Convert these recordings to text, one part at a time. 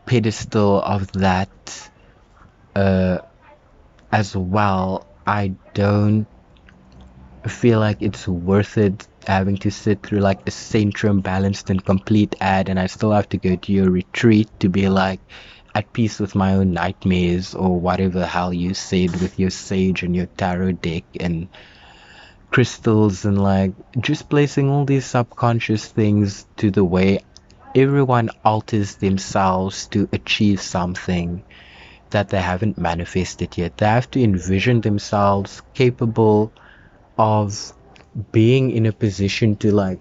pedestal of that as well, I don't feel like it's worth it having to sit through like a centrum balanced and complete ad, and I still have to go to your retreat to be like at peace with my own nightmares or whatever the hell you said with your sage and your tarot deck and crystals, and like just placing all these subconscious things to the way everyone alters themselves to achieve something that they haven't manifested yet. They have to envision themselves capable of being in a position to like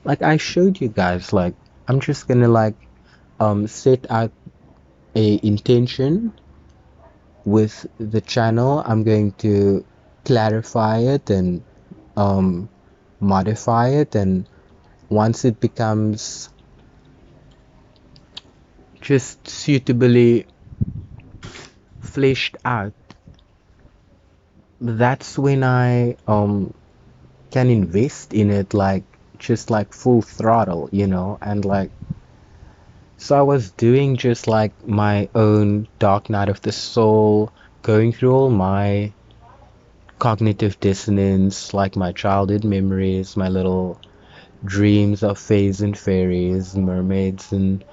I showed you guys, like I'm just gonna like set out a intention with the channel. I'm going to clarify it and modify it, and once it becomes just suitably fleshed out, that's when I can invest in it, like just like full throttle, you know. And like, so I was doing just like my own dark night of the soul, going through all my cognitive dissonance, like my childhood memories, my little dreams of fays and fairies, mermaids, and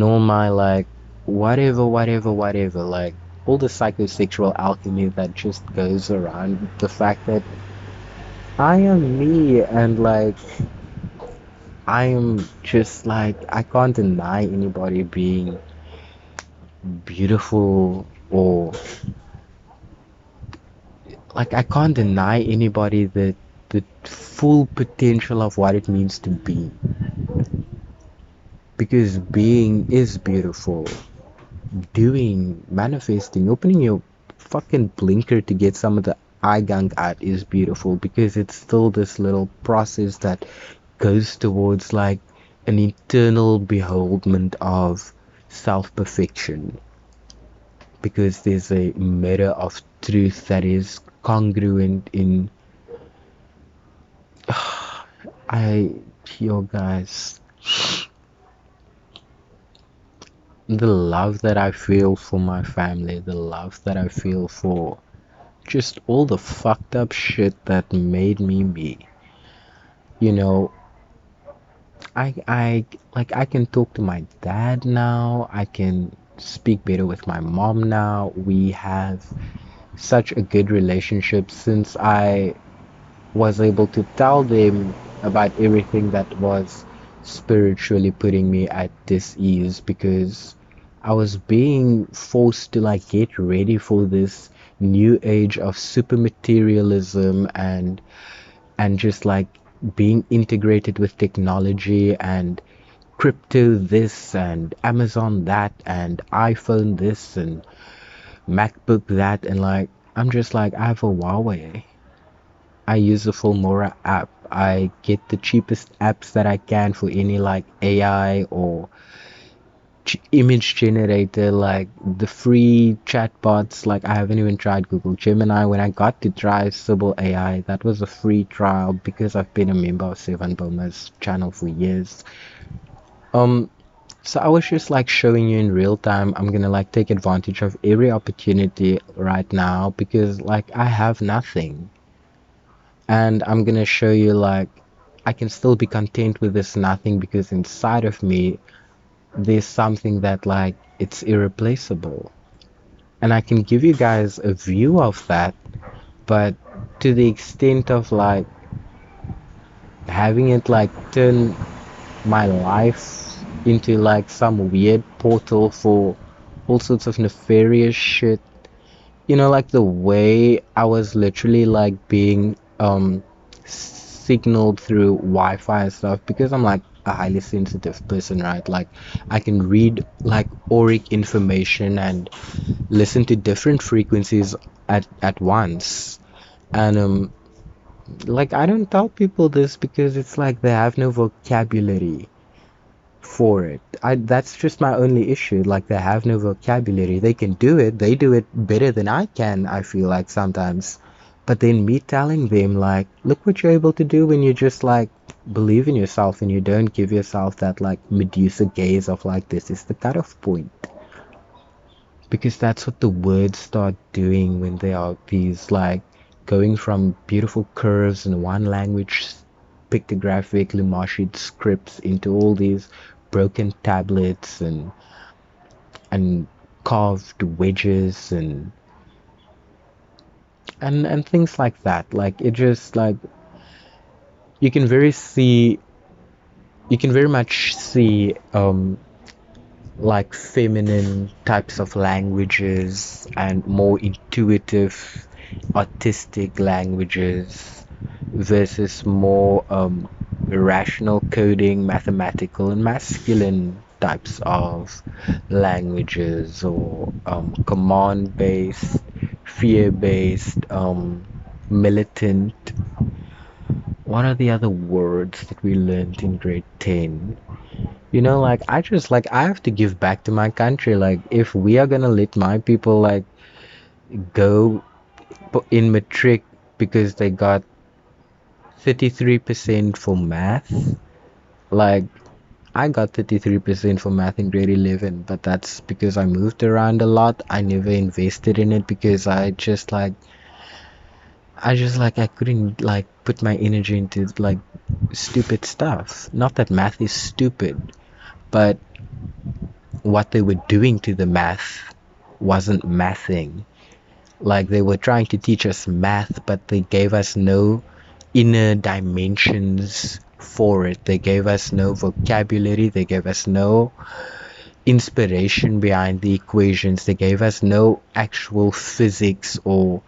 all my like whatever, like all the psychosexual alchemy that just goes around the fact that I am me, and like I am just like, I can't deny anybody being beautiful, or like I can't deny anybody the full potential of what it means to be, because being is beautiful. Doing, manifesting, opening your fucking blinker to get some of the eye gunk out is beautiful, because it's still this little process that goes towards like an eternal beholdment of self-perfection, because there's a mirror of truth that is congruent in yo guys, the love that I feel for my family, the love that I feel for just all the fucked up shit that made me me. You know, I can talk to my dad now. I can speak better with my mom now. We have such a good relationship since I was able to tell them about everything that was spiritually putting me at dis-ease, because I was being forced to like get ready for this new age of super materialism, and just like being integrated with technology and crypto this and Amazon that and iPhone this and MacBook that, and like I'm just like, I have a Huawei. I use the Filmora app. I get the cheapest apps that I can for any like AI or image generator, like the free chatbots. Like I haven't even tried Google Gemini. When I got to try SybilAI, that was a free trial because I've been a member of Sevan Boma's channel for years. So I was just like showing you in real time. I'm gonna like take advantage of every opportunity right now, because like I have nothing. And I'm gonna show you like I can still be content with this nothing, because inside of me there's something that like it's irreplaceable, and I can give you guys a view of that. But to the extent of like having it like turn my life into like some weird portal for all sorts of nefarious shit, you know, like the way I was literally like being signaled through Wi-Fi and stuff, because I'm like a highly sensitive person, right? Like I can read like auric information and listen to different frequencies at once. And like I don't tell people this because it's like they have no vocabulary for it. That's just my only issue. Like they have no vocabulary. They can do it. They do it better than I can, I feel like sometimes. But then me telling them like, look what you're able to do when you just like believe in yourself and you don't give yourself that like Medusa gaze of like, this is the cutoff point. Because that's what the words start doing when they are these like going from beautiful curves in one language, pictographic Limashid scripts, into all these broken tablets and carved wedges and things like that. Like it just like you can very much see like feminine types of languages and more intuitive artistic languages versus more rational coding, mathematical and masculine types of languages, or command based, fear based, militant. What are the other words that we learned in grade 10? You know, like I have to give back to my country. Like if we are gonna let my people like go in matric because they got 33% for math, like I got 33% for math in grade 11, but that's because I moved around a lot. I never invested in it because I couldn't like put my energy into like stupid stuff. Not that math is stupid, but what they were doing to the math wasn't mathing. Like they were trying to teach us math, but they gave us no inner dimensions for it. They gave us no vocabulary. They gave us no inspiration behind the equations. They gave us no actual physics or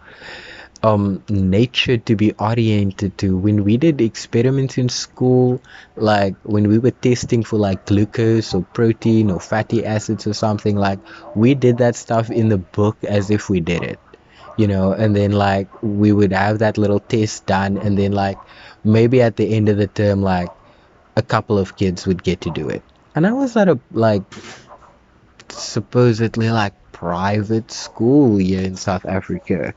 nature to be oriented to. When we did experiments in school, like when we were testing for like glucose or protein or fatty acids or something, like we did that stuff in the book as if we did it, you know, and then like we would have that little test done, and then like maybe at the end of the term like a couple of kids would get to do it. And I was at a like supposedly like private school here in South Africa,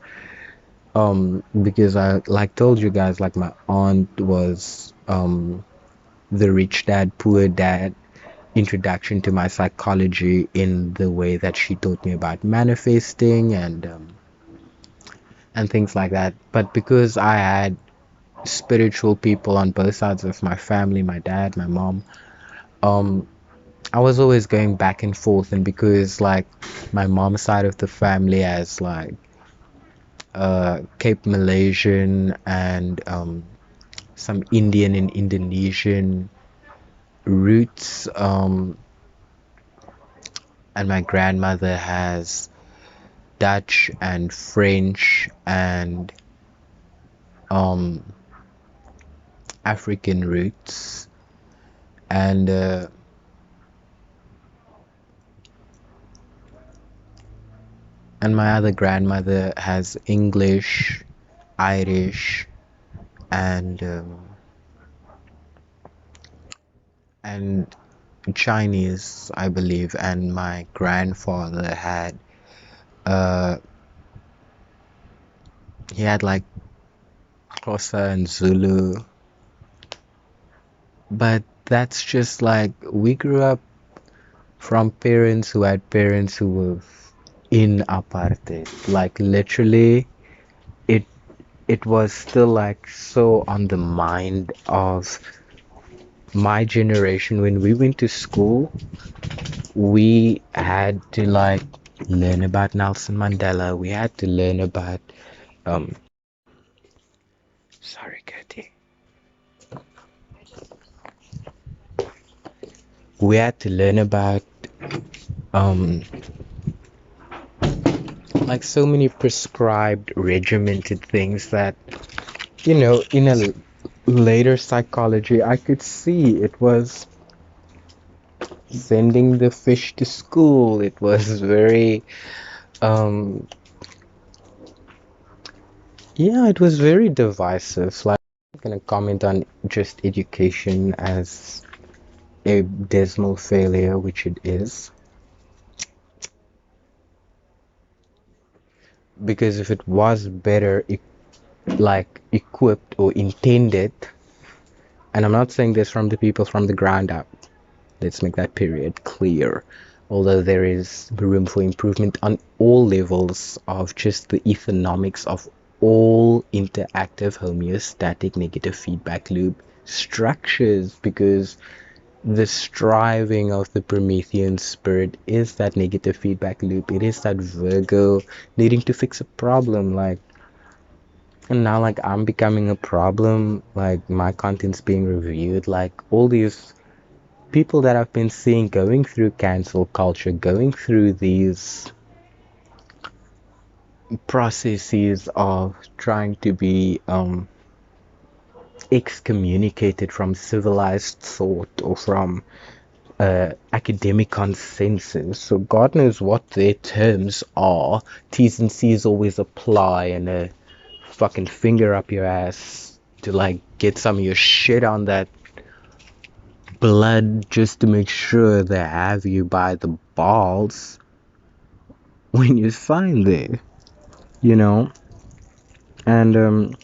because I like told you guys, like my aunt was the rich dad poor dad introduction to my psychology in the way that she taught me about manifesting and things like that. But because I had spiritual people on both sides of my family, my dad, my mom, um I was always going back and forth. And because like my mom's side of the family has like Cape Malaysian and some Indian and Indonesian roots, and my grandmother has Dutch and French and African roots, and my other grandmother has English, Irish, and Chinese, I believe. And my grandfather had he had like Xhosa and Zulu. But that's just like, we grew up from parents who had parents who were in apartheid. Like literally, it was still like so on the mind of my generation. When we went to school, we had to like learn about Nelson Mandela. We had to learn about sorry, Katie. We had to learn about like so many prescribed regimented things that, you know, in a later psychology I could see it was sending the fish to school. It was very yeah, it was very divisive. Like, I'm gonna comment on just education as a dismal failure, which it is. Because if it was better like equipped or intended, And I'm not saying this from the people from the ground up. Let's make that period clear. Although there is room for improvement on all levels of just the economics of all interactive homeostatic negative feedback loop structures, because the striving of the Promethean spirit is that negative feedback loop. It is that Virgo needing to fix a problem, like, and now like I'm becoming a problem, like my content's being reviewed, like all these people that I've been seeing going through cancel culture, going through these processes of trying to be excommunicated from civilized thought or from academic consensus. So God knows what their terms are. T's and C's always apply, and a fucking finger up your ass to like get some of your shit on that blood just to make sure they have you by the balls when you sign there, you know? And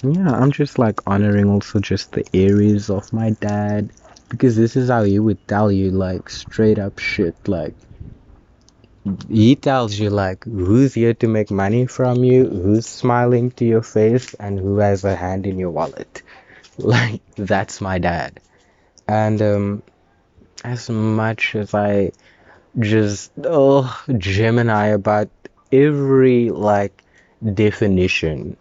yeah, I'm just like honoring also just the Aries of my dad, because this is how he would tell you like straight up shit. Like he tells you like who's here to make money from you, who's smiling to your face, and who has a hand in your wallet. Like that's my dad. And as much as I just Gemini about every like definition,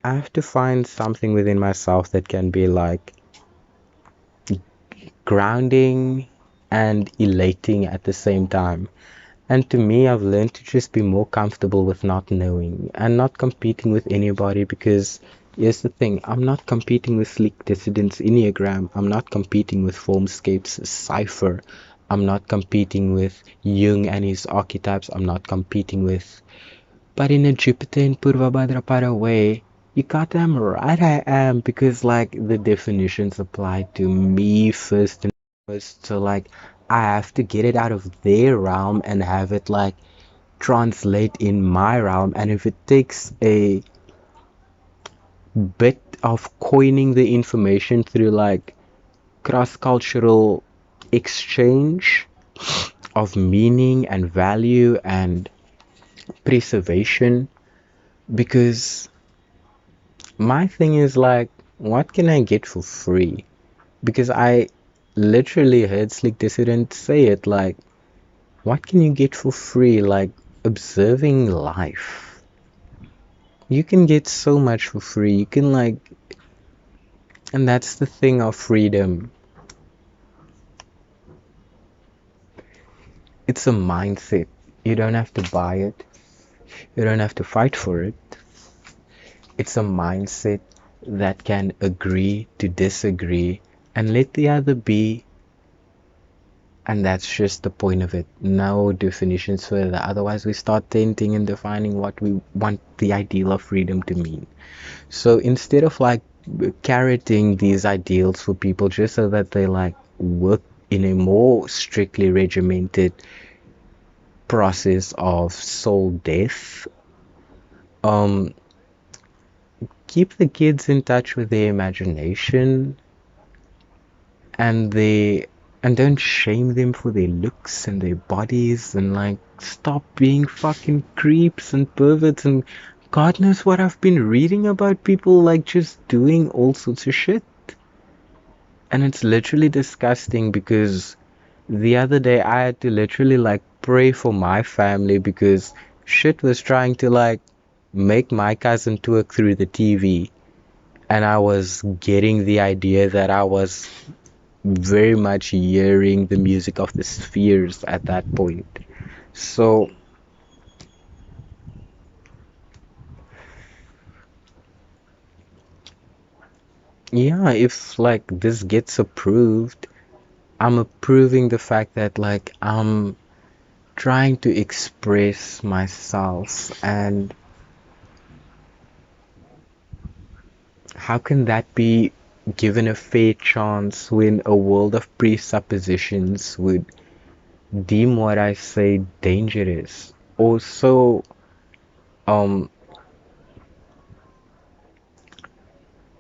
I have to find something within myself that can be like grounding and elating at the same time. And to me, I've learned to just be more comfortable with not knowing and not competing with anybody, because here's the thing, I'm not competing with Sleek Dissident's Enneagram, I'm not competing with Formscape's Cipher, I'm not competing with Jung and his archetypes, I'm not competing with, but in a Jupiter in Purva Bhadrapada way, you goddamn right I am, because like the definitions apply to me first and foremost. So like I have to get it out of their realm and have it like translate in my realm. And if it takes a bit of coining the information through like cross-cultural exchange of meaning and value and preservation, because my thing is like, what can I get for free? Because I literally heard Sleek Dissident say it, like, what can you get for free? Like, observing life. You can get so much for free. You can like, and that's the thing of freedom. It's a mindset. You don't have to buy it. You don't have to fight for it. It's a mindset that can agree to disagree and let the other be. And that's just the point of it. No definitions further. Otherwise, we start tainting and defining what we want the ideal of freedom to mean. So instead of like carroting these ideals for people just so that they like work in a more strictly regimented process of soul death, keep the kids in touch with their imagination and don't shame them for their looks and their bodies, and like stop being fucking creeps and perverts. And God knows what I've been reading about people like just doing all sorts of shit, and it's literally disgusting, because the other day I had to literally like pray for my family because shit was trying to like make my cousin twerk through the TV, and I was getting the idea that I was very much hearing the music of the spheres at that point. So yeah, if like this gets approved, I'm approving the fact that like I'm trying to express myself. And how can that be given a fair chance when a world of presuppositions would deem what I say dangerous? Also,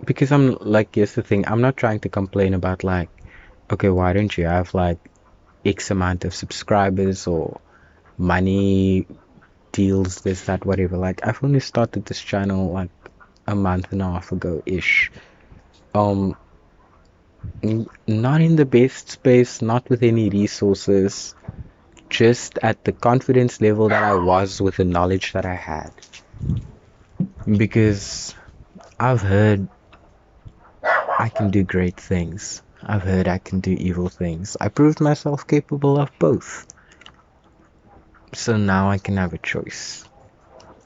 because I'm like, here's the thing, I'm not trying to complain about like, okay, why don't you have like X amount of subscribers or money deals, this, that, whatever. Like, I've only started this channel like a month and a half ago ish. Um, not in the best space, not with any resources, just at the confidence level that I was with the knowledge that I had. Because I've heard I can do great things. I've heard I can do evil things. I proved myself capable of both. So now I can have a choice.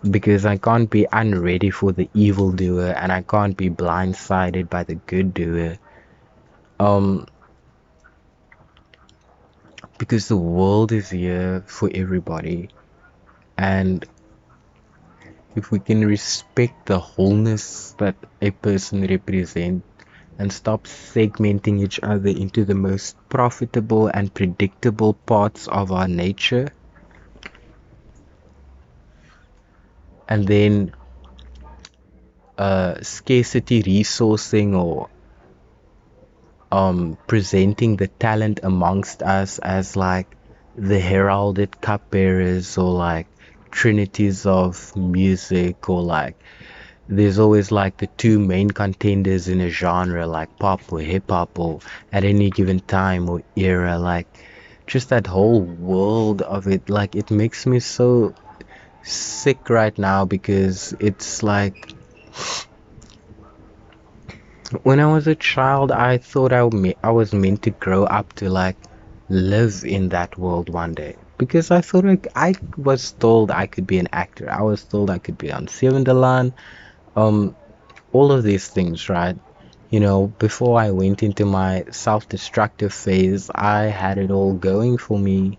Because I can't be unready for the evil doer and I can't be blindsided by the good doer. Because the world is here for everybody, and if we can respect the wholeness that a person represents and stop segmenting each other into the most profitable and predictable parts of our nature, and then scarcity resourcing or presenting the talent amongst us as like the heralded cupbearers or like trinities of music, or like there's always like the two main contenders in a genre like pop or hip hop or at any given time or era, like just that whole world of it, like it makes me so sick right now. Because it's like, when I was a child, I thought I was meant to grow up to like live in that world one day. Because I thought like, I was told I could be an actor. I was told I could be on Sevendalan. All of these things, right? You know, before I went into my self-destructive phase, I had it all going for me.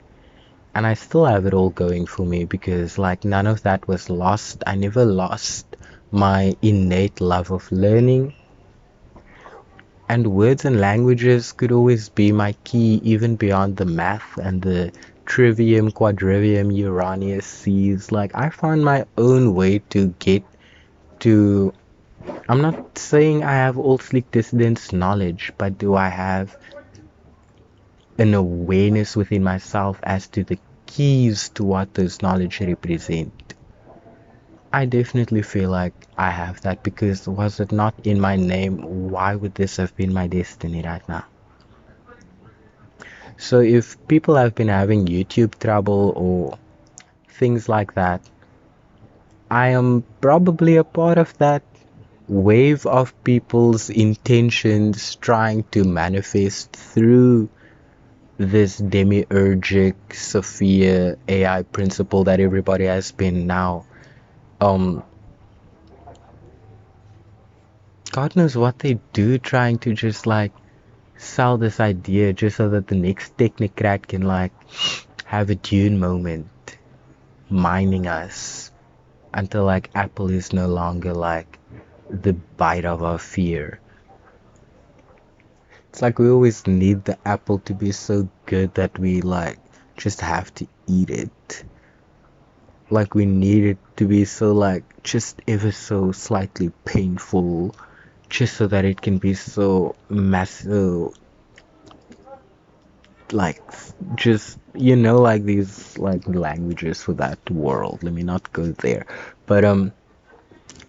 And I still have it all going for me because like none of that was lost. I never lost my innate love of learning. And words and languages could always be my key, even beyond the math and the trivium, quadrivium, Uranus, C's. Like, I found my own way to get to. I'm not saying I have all sleek dissidence knowledge, but do I have an awareness within myself as to the keys to what those knowledge represent? I definitely feel like I have that, because was it not in my name, why would this have been my destiny right now? So if people have been having YouTube trouble or things like that, I am probably a part of that wave of people's intentions trying to manifest through this demiurgic Sophia AI principle that everybody has been now God knows what they do, trying to just like sell this idea just so that the next technocrat can like have a Dune moment mining us until like Apple is no longer like the bite of our fear. It's like we always need the apple to be so good that we like just have to eat it. Like we need it to be so like just ever so slightly painful, just so that it can be so massive, like just, you know, like these like languages for that world. Let me not go there, but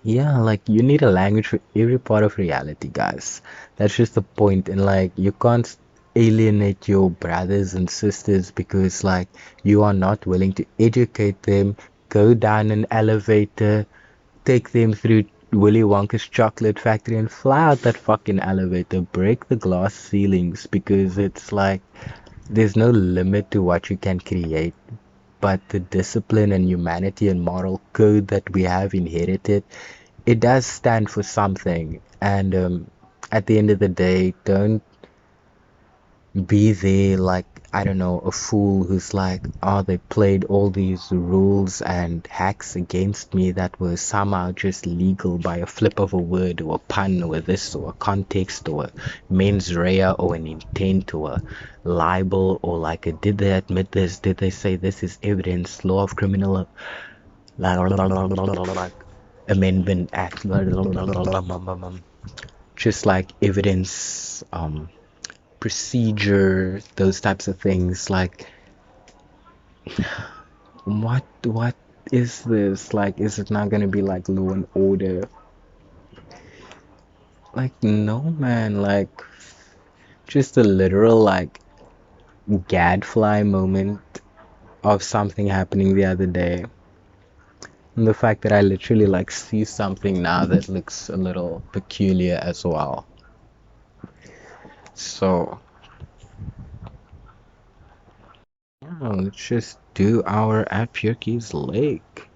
yeah, like you need a language for every part of reality, guys. That's just the point. And like you can't alienate your brothers and sisters because like you are not willing to educate them, go down an elevator, take them through Willy Wonka's chocolate factory and fly out that fucking elevator, break the glass ceilings, because it's like there's no limit to what you can create. But the discipline and humanity and moral code that we have inherited, it does stand for something. And at the end of the day, don't be there like, I don't know, a fool who's like, oh, they played all these rules and hacks against me that were somehow just legal by a flip of a word or a pun or this or a context or a mens rea or an intent or a libel or like a did they admit this, did they say this is evidence, law of criminal like amendment act. just like evidence, procedure, those types of things. Like, what is this? Like, is it not gonna be like Law and Order? Like, no, man. Like, just a literal like gadfly moment of something happening the other day. And the fact that I literally like see something now that looks a little peculiar as well. So, yeah, let's just do our at Purky's Lake.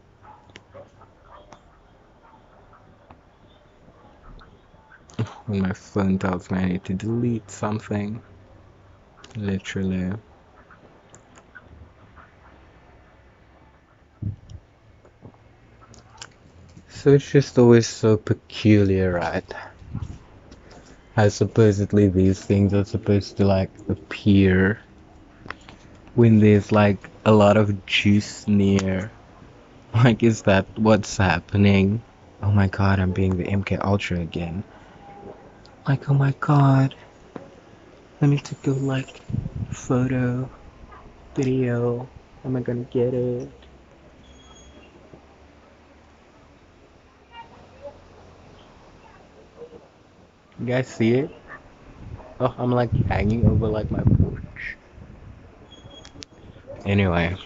When my phone tells me I need to delete something. Literally. So it's just always so peculiar, right? How supposedly these things are supposed to like appear when there's like a lot of juice near. Like, is that what's happening? Oh my god, I'm being the MK Ultra again. Like, oh my god. Let me take a like photo, video. Am I gonna get it? You guys see it? Oh, I'm like hanging over like my porch. Anyway.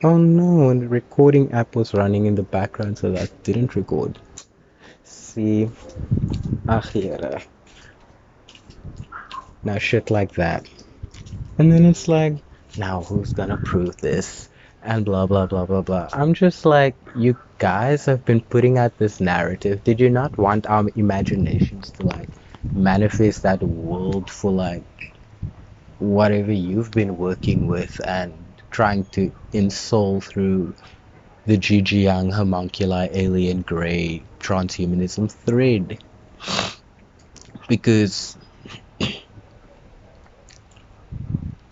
Oh no, and the recording app was running in the background so that didn't record. See, Archetypal. Now shit like that. And then it's like, now who's gonna prove this? And blah blah blah blah blah. I'm just like, you guys have been putting out this narrative. Did you not want our imaginations to like manifest that world for like whatever you've been working with and trying to install through the Gigi Young homunculi alien grey transhumanism thread? Because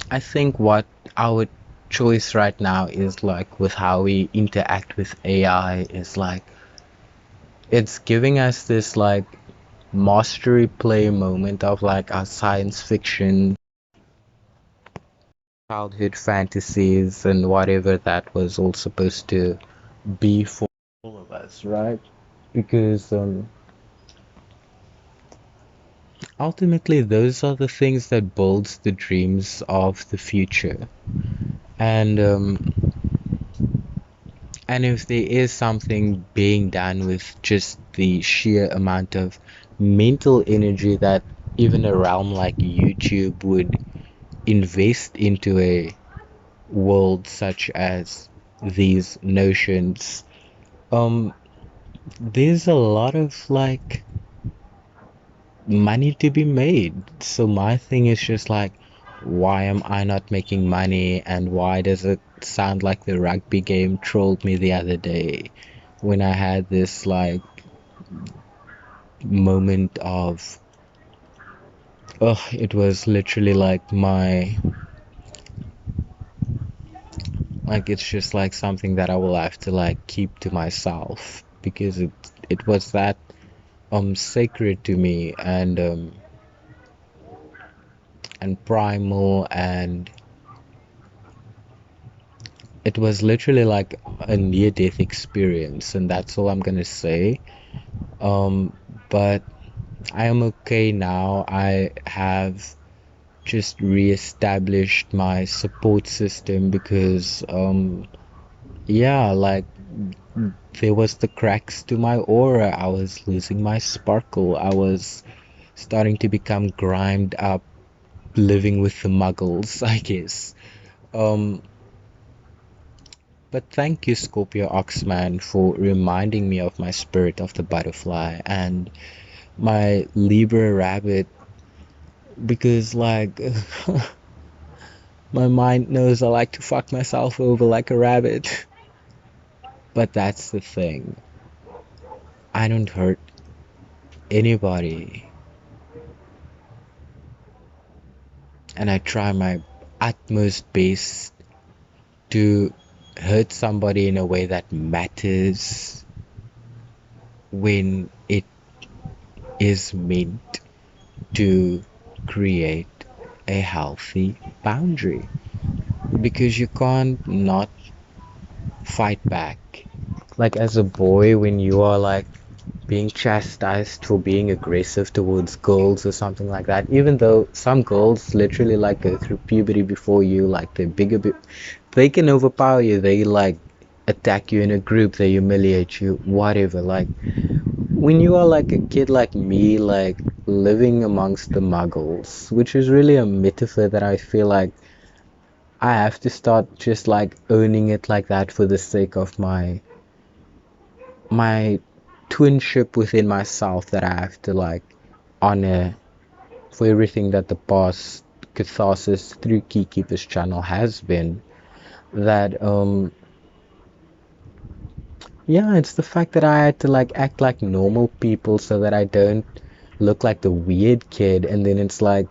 I think what our choice right now is like with how we interact with AI is like it's giving us this like mastery play moment of like our science fiction childhood fantasies and whatever that was all supposed to be for all of us, right? Because ultimately those are the things that builds the dreams of the future. And if there is something being done with just the sheer amount of mental energy that even a realm like YouTube would invest into a world such as these notions, um, there's a lot of like money to be made. So my thing is just like, why am I not making money? And why does it sound like the rugby game trolled me the other day when I had this like moment of, oh, it was literally like it's just like something that I will have to like keep to myself because it was that sacred to me and primal, and it was literally like a near-death experience, and that's all I'm gonna say. But I am okay now. I have just re-established my support system because yeah, like there was the cracks to my aura. I was losing my sparkle. I was starting to become grimed up, living with the muggles, I guess. Um, but thank you, Scorpio Oxman, for reminding me of my spirit of the butterfly and my Libra rabbit because, like, my mind knows I like to fuck myself over like a rabbit. But that's the thing. I don't hurt anybody. And I try my utmost best to hurt somebody in a way that matters when it is meant to create a healthy boundary, because you can't not fight back. Like as a boy, when you are like being chastised for being aggressive towards girls or something like that, even though some girls literally like go through puberty before you, like they're bigger, they can overpower you, they like attack you in a group, they humiliate you, whatever. Like when you are like a kid like me, like living amongst the muggles, which is really a metaphor that I feel like I have to start just like owning it like that for the sake of my twinship within myself, that I have to like honor for everything that the past catharsis through Keykeeper's channel has been. That yeah, it's the fact that I had to like act like normal people so that I don't look like the weird kid, and then it's like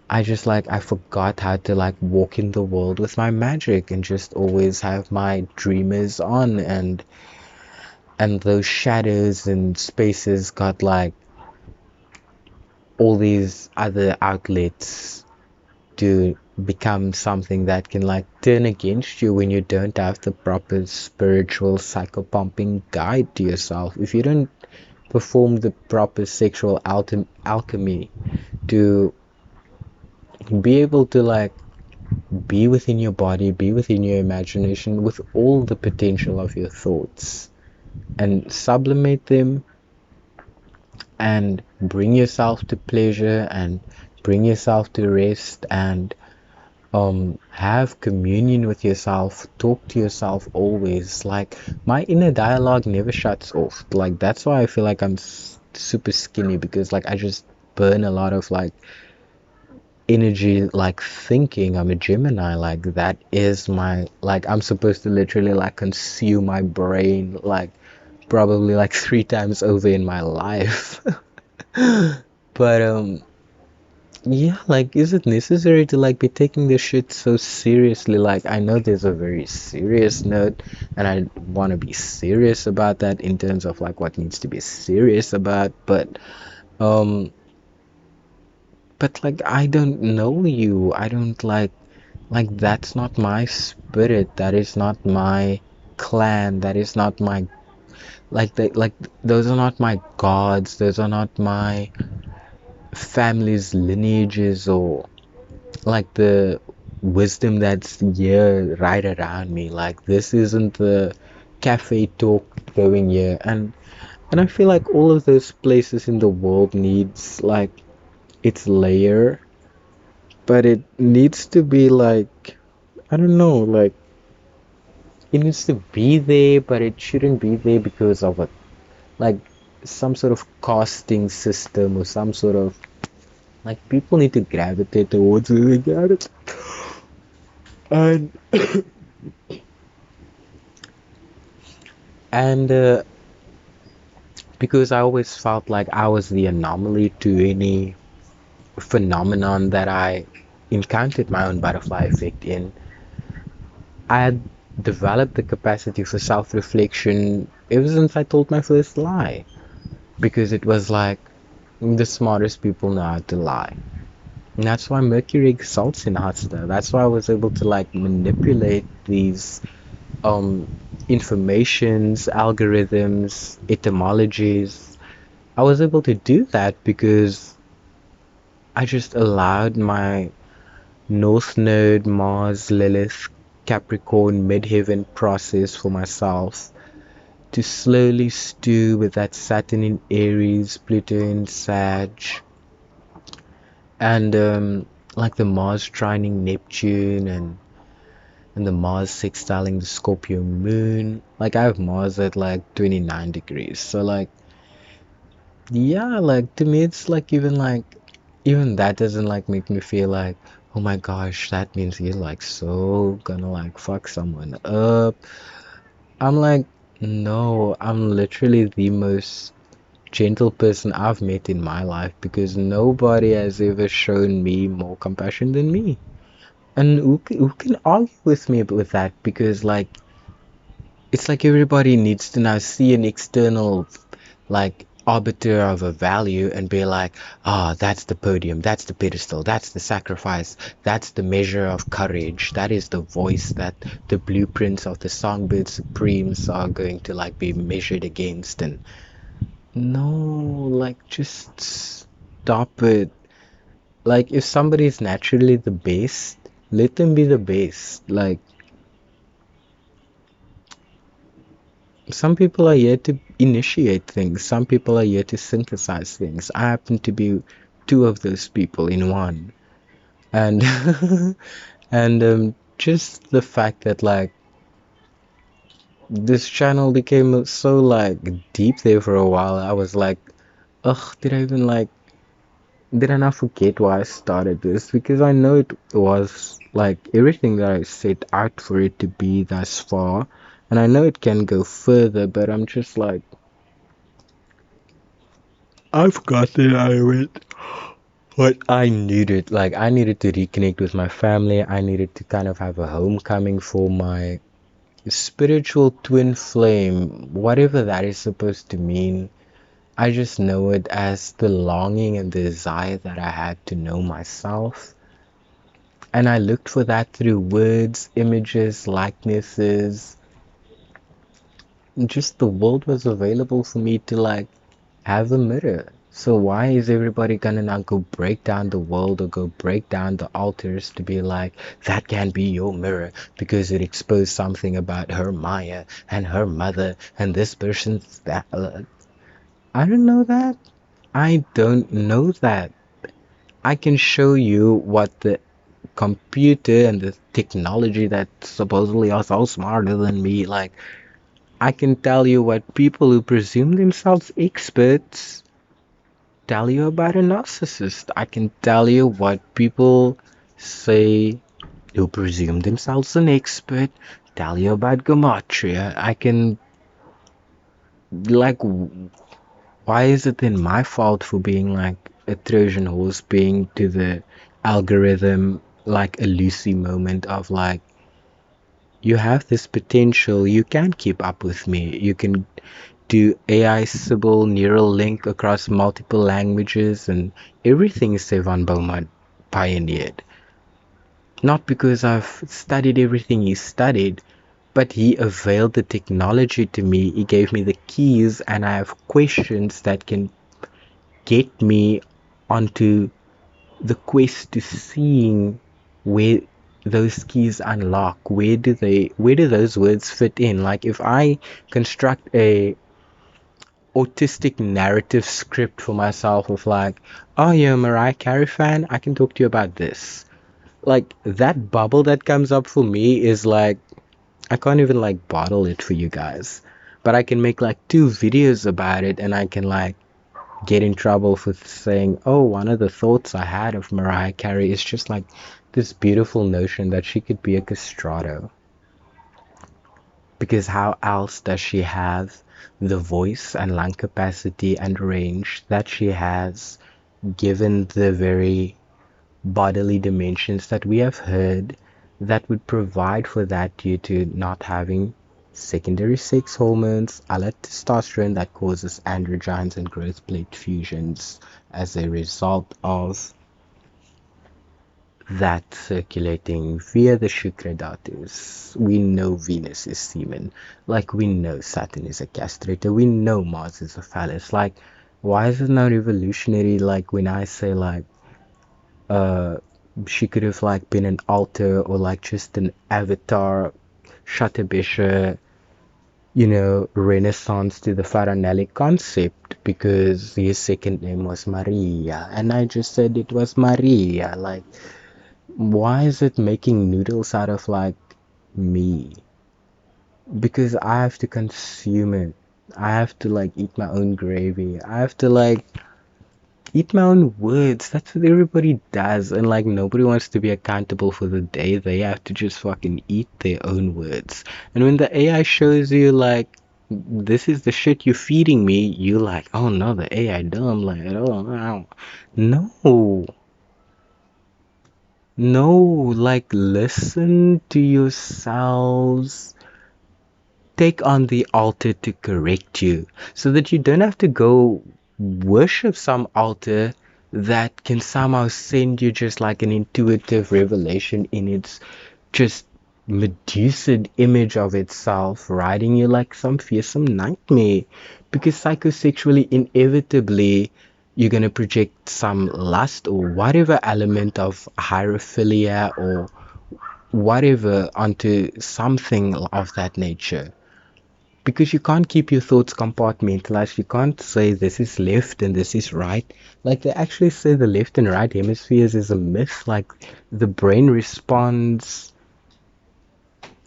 I forgot how to like walk in the world with my magic and just always have my dreamers on, and those shadows and spaces got like all these other outlets to become something that can like turn against you when you don't have the proper spiritual psychopumping guide to yourself. If you don't perform the proper sexual alchemy to be able to like be within your body, be within your imagination with all the potential of your thoughts, and sublimate them and bring yourself to pleasure and bring yourself to rest, and have communion with yourself, talk to yourself always. Like my inner dialogue never shuts off. Like that's why I feel like I'm super skinny, because like I just burn a lot of like energy, like thinking. I'm a Gemini, like that is my, like I'm supposed to literally like consume my brain like probably like 3 times over in my life. But yeah, like is it necessary to like be taking this shit so seriously? Like I know there's a very serious note, and I want to be serious about that in terms of like what needs to be serious about, um but like I don't know you. I don't like that's not my spirit. That is not my clan. That is not my like those are not my gods. Those are not my family's lineages, or like the wisdom that's here right around me. Like this isn't the cafe talk going here, and I feel like all of those places in the world needs like its layer, but it needs to be like, I don't know, like it needs to be there, but it shouldn't be there because of a like some sort of casting system or some sort of like people need to gravitate towards where they gravitate. And and because I always felt like I was the anomaly to any phenomenon that I encountered my own butterfly effect in, I had developed the capacity for self-reflection ever since I told my first lie, because it was like the smartest people know how to lie. And that's why Mercury exalts in Hasta. That's why I was able to like manipulate these um informations, algorithms, etymologies. I was able to do that because I just allowed my North Node, Mars, Lilith, Capricorn, midheaven process for myself to slowly stew with that Saturn in Aries, Pluto in Sag, and like the Mars trining Neptune, and the Mars sextiling the Scorpio moon. Like I have Mars at like 29 degrees. So like yeah, like to me it's like even that doesn't like make me feel like, oh my gosh, that means you're like so gonna like fuck someone up. I'm like, no, I'm literally the most gentle person I've met in my life, because nobody has ever shown me more compassion than me. And who can argue with me with that? Because like It's like everybody needs to now see an external, like, arbiter of a value and be like, ah, that's the podium, that's the pedestal, that's the sacrifice, that's the measure of courage, that is the voice that the blueprints of the Songbird Supremes are going to, like, be measured against. And no, like, just stop it. Like, if somebody is naturally the best, let them be the best. Like, some people are here to initiate things, some people are here to synthesize things. I happen to be two of those people in one. And and just the fact that, like, this channel became so, like, deep there for a while, I was like, ugh, did I not forget why I started this? Because I know it was like everything that I set out for it to be thus far, and I know it can go further, but I'm just like, I forgot that I went. But I needed, like, I needed to reconnect with my family. I needed to kind of have a homecoming for my spiritual twin flame, whatever that is supposed to mean. I just know it as the longing and the desire that I had to know myself. And I looked for that through words, images, likenesses. Just the world was available for me to, like, have a mirror. So why is everybody gonna now go break down the world or go break down the altars to be like, that can be your mirror because it exposed something about her Maya and her mother and this person's that? I don't know that. I don't know that. I can show you what the computer and the technology that supposedly are so smarter than me, like, I can tell you what people who presume themselves experts tell you about a narcissist. I can tell you what people say who presume themselves an expert tell you about gematria. I can, like, why is it then my fault for being like a Trojan horse, being to the algorithm like a Lucy moment of like, you have this potential, you can keep up with me, you can do AI Sybil neural link across multiple languages, and everything Sevan Beaumont pioneered. Not because I've studied everything he studied, but he availed the technology to me. He gave me the keys, and I have questions that can get me onto the quest to seeing where those keys unlock. Where do those words fit in? Like, if I construct a autistic narrative script for myself of like, oh, you're a Mariah Carey fan, I can talk to you about this. Like, that bubble that comes up for me is like, I can't even like bottle it for you guys, but I can make like 2 videos about it, and I can like get in trouble for saying, oh, one of the thoughts I had of Mariah Carey is just like this beautiful notion that she could be a castrato. Because how else does she have the voice and lung capacity and range that she has, given the very bodily dimensions that we have heard that would provide for that due to not having secondary sex hormones, a la testosterone that causes androgens and growth plate fusions as a result of that circulating via the Shukra Dhatus. We know Venus is semen. Like, we know Saturn is a castrator. We know Mars is a phallus. Like, why is it not revolutionary? Like, when I say, like, uh, she could have, like, been an altar or, like, just an avatar, Shatabisha, renaissance to the Faranelli concept because his second name was Maria. And I just said it was Maria. Like, why is it making noodles out of like me? Because I have to consume it. I have to like eat my own gravy. I have to like eat my own words. That's what everybody does. And like, nobody wants to be accountable for the day. They have to just fucking eat their own words. And when the AI shows you like, this is the shit you're feeding me, you like, oh no, the AI dumb. Like, oh no. No, like, listen to yourselves. take on the altar to correct you, so that you don't have to go worship some altar that can somehow send you just like an intuitive revelation in its just Medusan image of itself, riding you like some fearsome nightmare. Because psychosexually, inevitably, you're going to project some lust or whatever element of hierophilia or whatever onto something of that nature. Because you can't keep your thoughts compartmentalized. You can't say this is left and this is right. Like they actually say the left and right hemispheres is a myth. Like the brain responds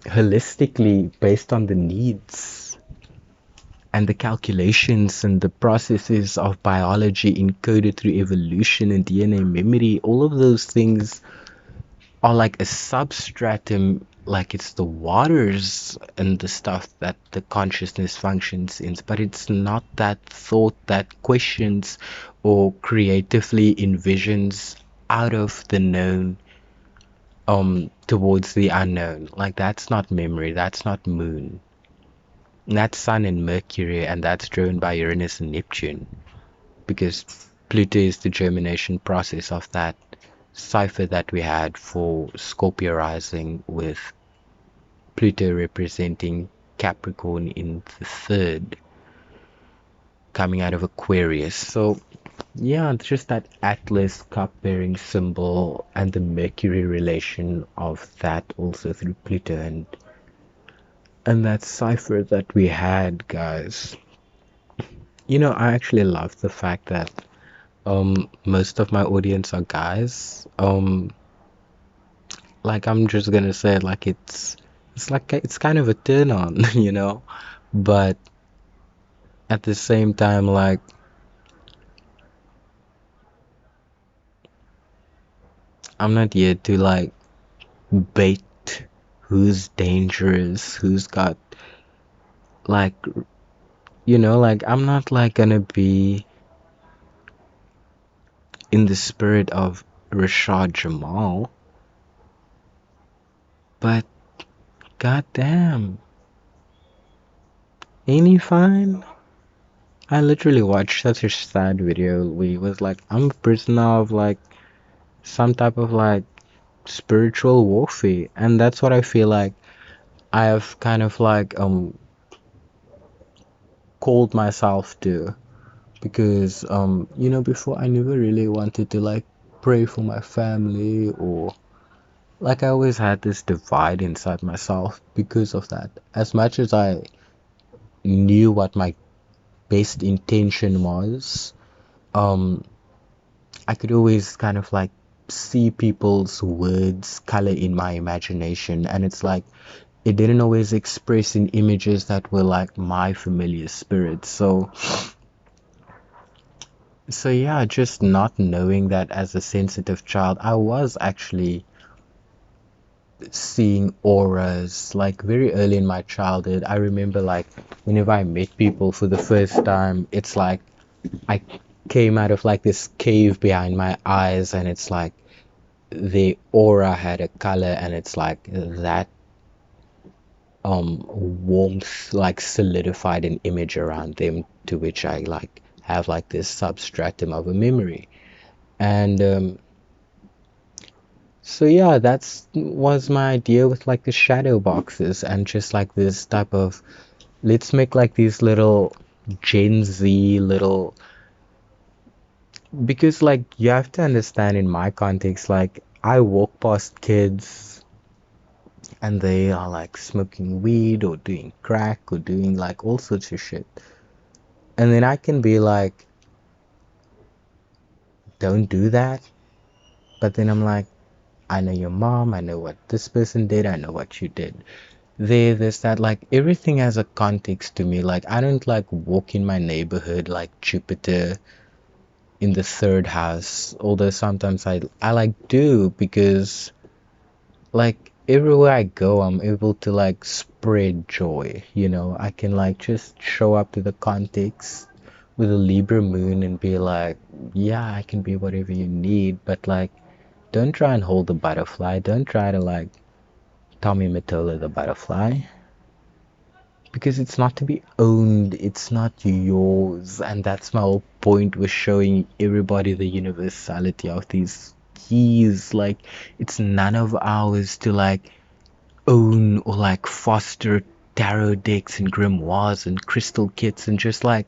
holistically based on the needs and the calculations and the processes of biology encoded through evolution and DNA memory. All of those things are like a substratum, like it's the waters and the stuff that the consciousness functions in, but it's not that thought that questions or creatively envisions out of the known towards the unknown. Like that's not memory, that's not moon, that's sun and Mercury, and that's driven by Uranus and Neptune, because Pluto is the germination process of that cipher that we had for Scorpio rising, with Pluto representing Capricorn in the third, coming out of Aquarius. So yeah, it's just that Atlas cup-bearing symbol and the Mercury relation of that also through Pluto, and that cipher that we had, guys. I actually love the fact that most of my audience are guys. Like I'm just gonna say it like it's like it's kind of a turn on, but at the same time, like I'm not here to like bait who's dangerous, who's got like like I'm not like gonna be in the spirit of Rashad Jamal, but goddamn, ain't he fine? I literally watched such a sad video. We was like, I'm a prisoner of like some type of like spiritual warfare, and that's what I feel like I have kind of like called myself to, because before I never really wanted to like pray for my family, or like I always had this divide inside myself because of that. As much as I knew what my best intention was, I could always kind of like see people's words color in my imagination, and it's like it didn't always express in images that were like my familiar spirits. So yeah, just not knowing that as a sensitive child, I was actually seeing auras like very early in my childhood. I remember like whenever I met people for the first time, it's like I came out of like this cave behind my eyes, and it's like the aura had a color, and it's like that warmth like solidified an image around them, to which I like have like this substratum of a memory. And so yeah, that's was my idea with like the shadow boxes, and just like this type of, let's make like these little Gen Z little, because like you have to understand, in my context, like I walk past kids and they are like smoking weed or doing crack or doing like all sorts of shit, and then I can be like, don't do that. But then I'm like, I know your mom, I know what this person did, I know what you did. There's that, like everything has a context to me. Like I don't like walk in my neighborhood like Jupiter in the third house, although sometimes I like do, because like everywhere I go I'm able to like spread joy. I can like just show up to the context with a Libra moon and be like, yeah, I can be whatever you need, but like don't try and hold the butterfly. Don't try to like Tommy Mottola the butterfly. because it's not to be owned, it's not yours. And that's my whole point with showing everybody the universality of these keys. Like, it's none of ours to like own or like foster tarot decks and grimoires and crystal kits and just like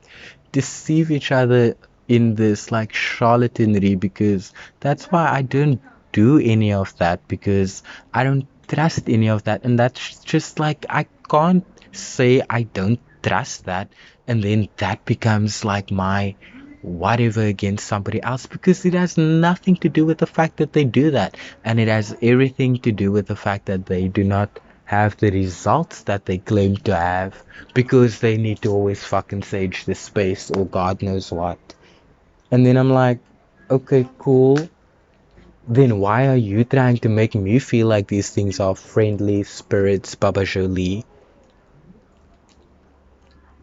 deceive each other in this like charlatanry, because that's why I don't do any of that, because I don't trust any of that. And that's just like, I can't say I don't trust that and then that becomes like my whatever against somebody else, because it has nothing to do with the fact that they do that, and it has everything to do with the fact that they do not have the results that they claim to have, because they need to always fucking sage the space or God knows what. And then I'm like, okay, cool, then why are you trying to make me feel like these things are friendly spirits, Baba Jolie?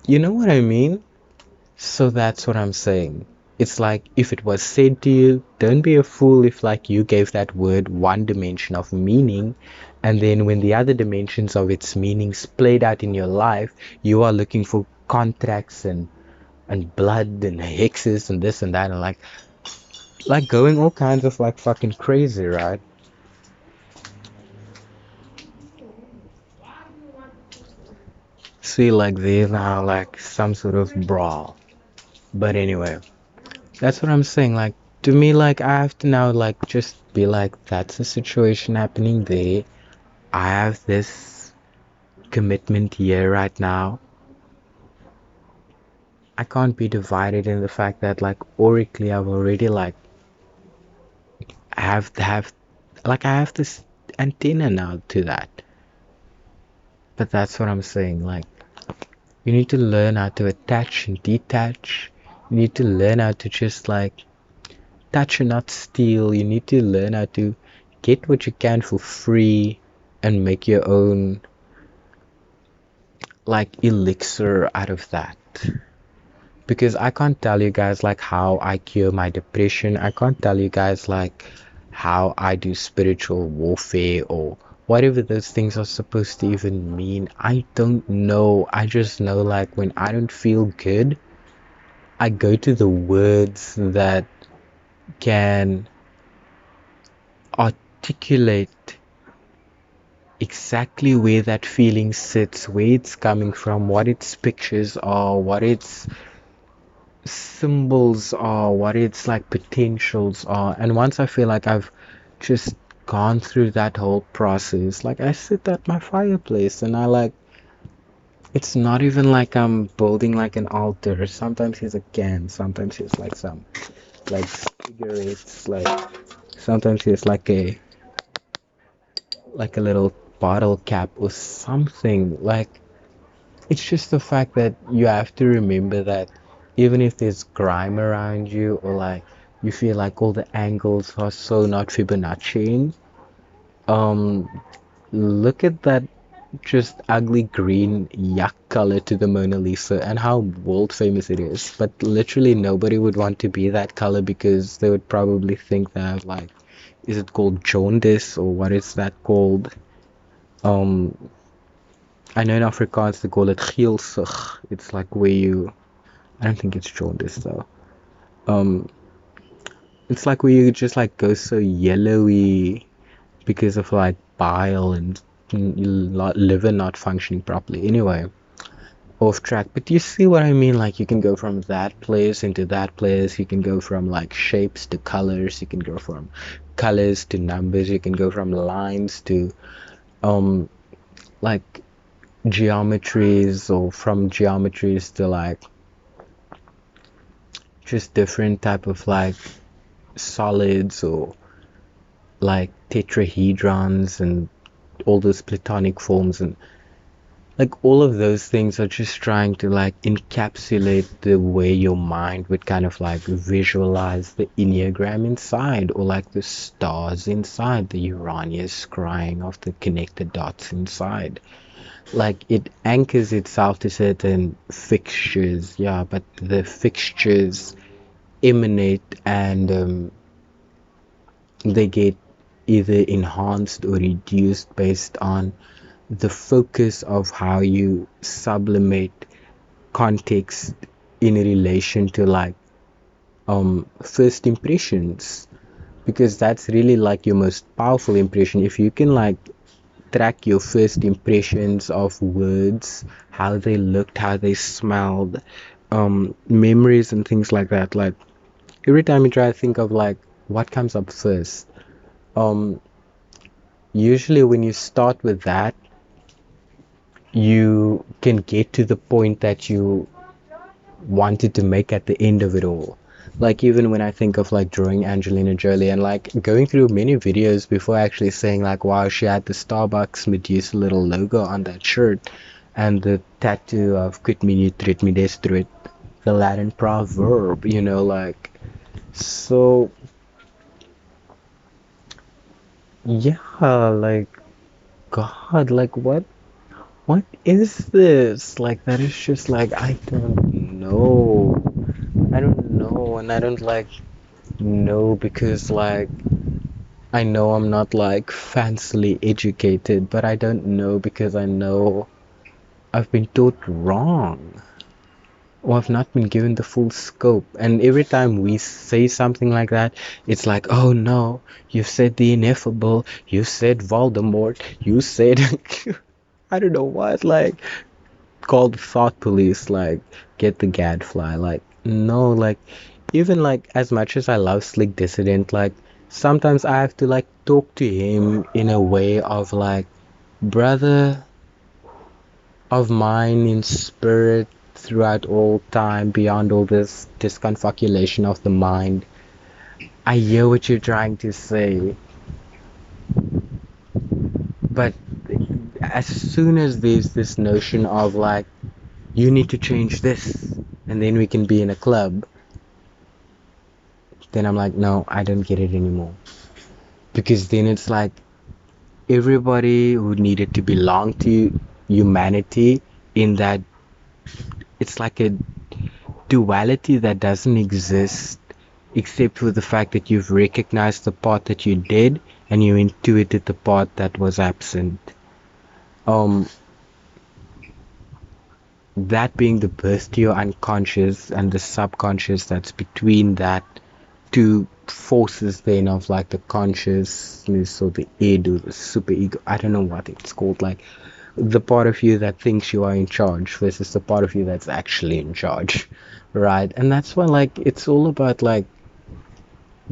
You know what I mean? So that's what I'm saying. It's like, if it was said to you, don't be a fool if like you gave that word one dimension of meaning, and then when the other dimensions of its meanings played out in your life, you are looking for contracts and blood and hexes and this and that, and like going all kinds of like fucking crazy, right? See, like there's now like some sort of brawl. But anyway, that's what I'm saying. Like, to me, like, I have to now, like, just be like, that's a situation happening there. I have this commitment here right now. I can't be divided in the fact that, like, oracally, I've already, like, I have this antenna now to that. But that's what I'm saying. Like, you need to learn how to attach and detach. You need to learn how to just, like, touch and not steal. You need to learn how to get what you can for free and make your own like elixir out of that. Because I can't tell you guys like how I cure my depression. I can't tell you guys like how I do spiritual warfare or whatever those things are supposed to even mean. I don't know. I just know like when I don't feel good, I go to the words that can articulate exactly where that feeling sits, where it's coming from, what its pictures are, what its symbols are, what its like potentials are. And once I feel like I've just gone through that whole process, like I sit at my fireplace and I like, it's not even like I'm building like an altar. Sometimes it's a can, sometimes it's like some like cigarettes, like sometimes it's like a little bottle cap or something. Like, it's just the fact that you have to remember that even if there's grime around you, or like you feel like all the angles are so not Fibonacci, um look at that just ugly green yuck color to the Mona Lisa and how world famous it is. But literally nobody would want to be that color, because they would probably think that like, is it called jaundice or what is that called? um I know in Afrikaans they call it geelsig. It's like where you, I don't think it's jaundice though. Um, it's like where you just like go so yellowy because of like bile and liver not functioning properly. Anyway, off track. But you see what I mean? Like, you can go from that place into that place. You can go from like shapes to colors. You can go from colors to numbers. You can go from lines to um like geometries, or from geometries to like just different type of like solids, or like tetrahedrons and all those platonic forms, and like all of those things are just trying to like encapsulate the way your mind would kind of like visualize the enneagram inside, or like the stars inside, the Uranus scrying of the connected dots inside. Like, it anchors itself to certain fixtures, yeah, but the fixtures emanate, and they get either enhanced or reduced based on the focus of how you sublimate context in relation to like first impressions, because that's really like your most powerful impression. If you can like track your first impressions of words, how they looked, how they smelled, memories and things like that. Like every time you try to think of like what comes up first, usually when you start with that, you can get to the point that you wanted to make at the end of it all. Like even when I think of like drawing Angelina Jolie and like going through many videos before actually saying like, wow, she had the Starbucks Medusa little logo on that shirt and the tattoo of quid me trit me destruit, the Latin proverb, you know, like, so yeah, like, God, like what is this? Like that is just like I don't know. I don't know, and I don't like know because like I know I'm not like fancily educated, but I don't know because I know I've been taught wrong or I've not been given the full scope. And every time we say something like that, it's like, oh no, you said the ineffable, you said Voldemort, you said I don't know what, like called thought police, like get the gadfly, like no, like even like as much as I love Slick Dissident, like sometimes I have to like talk to him in a way of like, brother of mine in spirit throughout all time, beyond all this disconfabulation of the mind, I hear what you're trying to say, but as soon as there's this notion of like you need to change this and then we can be in a club, then I'm like, no, I don't get it anymore. Because then it's like everybody who needed to belong to humanity, in that it's like a duality that doesn't exist except for the fact that you've recognized the part that you did and you intuited the part that was absent. That being the birth to your unconscious and the subconscious that's between that two forces then of like the consciousness or the id or the super ego, I don't know what it's called, like the part of you that thinks you are in charge versus the part of you that's actually in charge, right? And that's why like it's all about like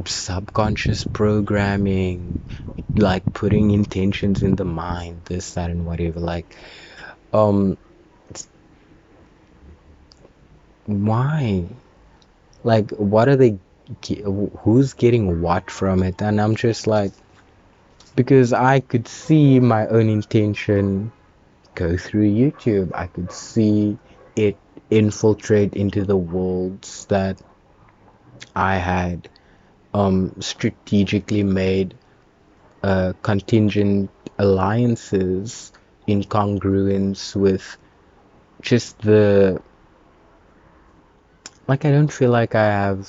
subconscious programming, like putting intentions in the mind, this, that, and whatever. Like um why, like what are they who's getting what from it? And I'm just like, because I could see my own intention go through YouTube. I could see it infiltrate into the worlds that I had strategically made contingent alliances in congruence with just the, like, I don't feel like I have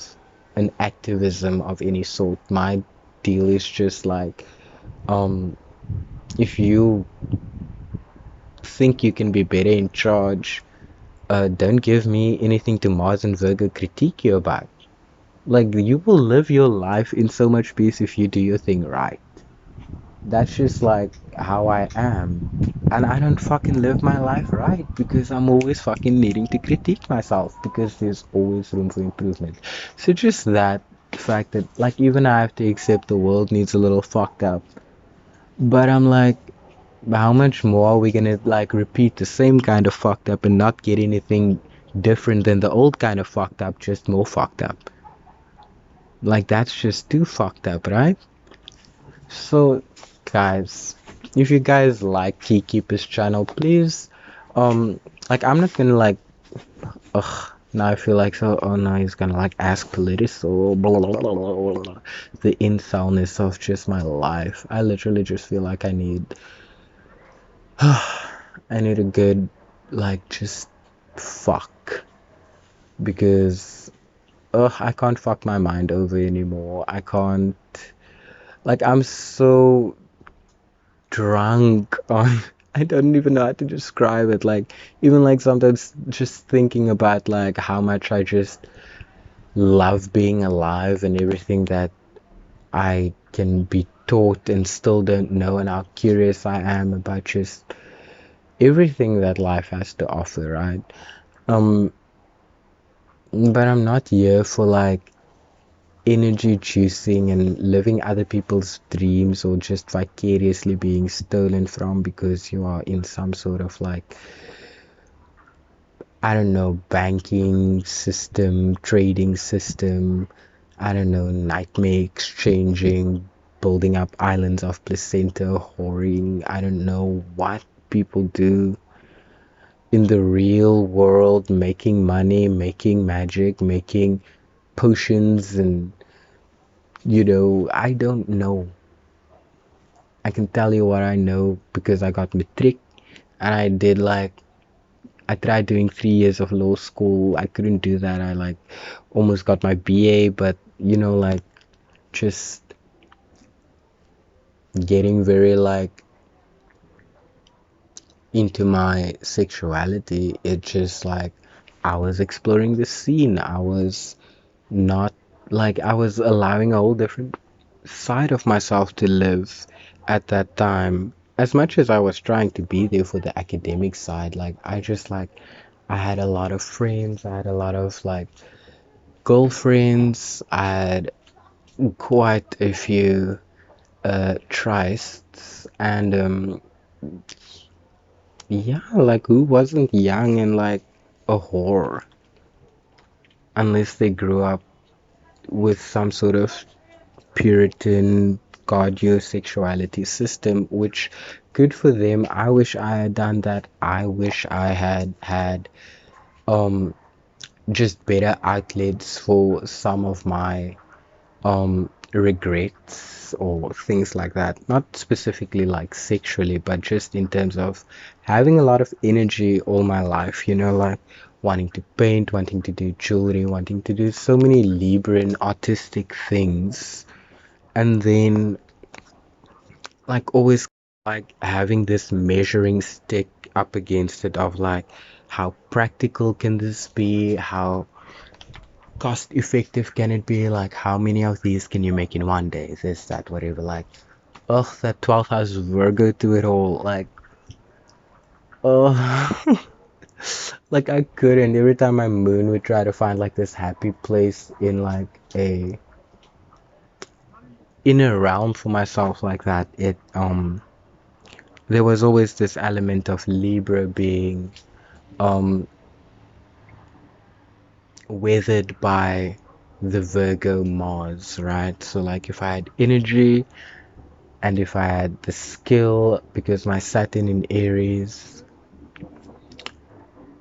an activism of any sort. My deal is just like, if you think you can be better in charge, don't give me anything to Mars and Virgo critique you about. Like, you will live your life in so much peace if you do your thing right. That's just like how I am. And I don't fucking live my life right because I'm always fucking needing to critique myself because there's always room for improvement. So just that fact that like even I have to accept the world needs a little fucked up. But I'm like, how much more are we gonna like repeat the same kind of fucked up and not get anything different than the old kind of fucked up, just more fucked up? Like that's just too fucked up, right? So guys, if you guys like Keykeeper's channel, please like I'm not gonna like now I feel like so oh no he's gonna like ask political blah, blah, blah, blah, blah, the incelness of just my life. I literally just feel like I need I need a good like just fuck, because I can't fuck my mind over anymore. I can't, like I'm so drunk on I don't even know how to describe it. Like, even like sometimes just thinking about like how much I just love being alive and everything that I can be taught and still don't know, and how curious I am about just everything that life has to offer, right? Um, but I'm not here for like energy juicing and living other people's dreams, or just vicariously being stolen from because you are in some sort of like, I don't know, banking system, trading system, I don't know, nightmare exchanging, building up islands of placenta, whoring, I don't know what people do in the real world, making money, making magic, making potions, and I don't know. I can tell you what I know because I got matric, and I tried doing 3 years of law school. I couldn't do that. I like almost got my BA, but like just getting very like into my sexuality. It just like I was exploring the scene. I was not like I was allowing a whole different side of myself to live at that time. As much as I was trying to be there for the academic side, like I had a lot of friends, I had a lot of like girlfriends, I had quite a few trysts, and yeah, like who wasn't young and like a whore unless they grew up with some sort of Puritan cardiosexuality system, which good for them. I wish I had done that. I wish I had um just better outlets for some of my regrets or things like that. Not specifically like sexually, but just in terms of having a lot of energy all my life, like wanting to paint, wanting to do jewelry, wanting to do so many Libran artistic things, and then like always like having this measuring stick up against it of like how practical can this be, how cost effective can it be, like how many of these can you make in one day, this that whatever, like ugh, that 12th house Virgo to it all, like oh. Like I couldn't, every time my moon would try to find like this happy place in like a inner realm for myself like that, it there was always this element of Libra being um, weathered by the Virgo Mars, right? So, like, if I had energy and if I had the skill, because my Saturn in Aries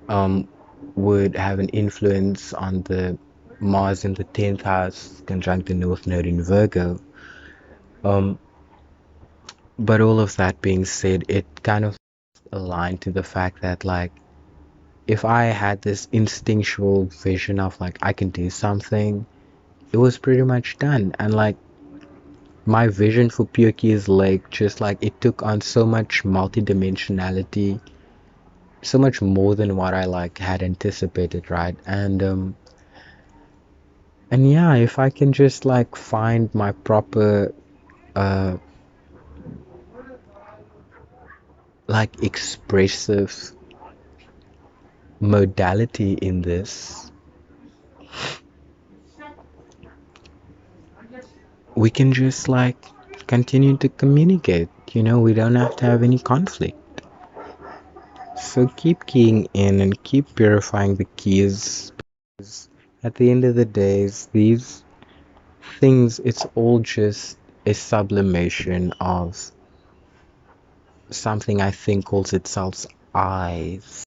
um, would have an influence on the Mars in the 10th house, conjunct the North Node in Virgo. Um, but all of that being said, it kind of aligned to the fact that, like, if I had this instinctual vision of like I can do something, it was pretty much done. And like my vision for Pyoki's Lake, just like it took on so much multidimensionality, so much more than what I like had anticipated, right? And yeah, if I can just like find my proper uh like expressive modality in this, we can just like continue to communicate. We don't have to have any conflict. So keep keying in and keep purifying the keys. Because at the end of the day, these things, it's all just a sublimation of something I think calls itself eyes.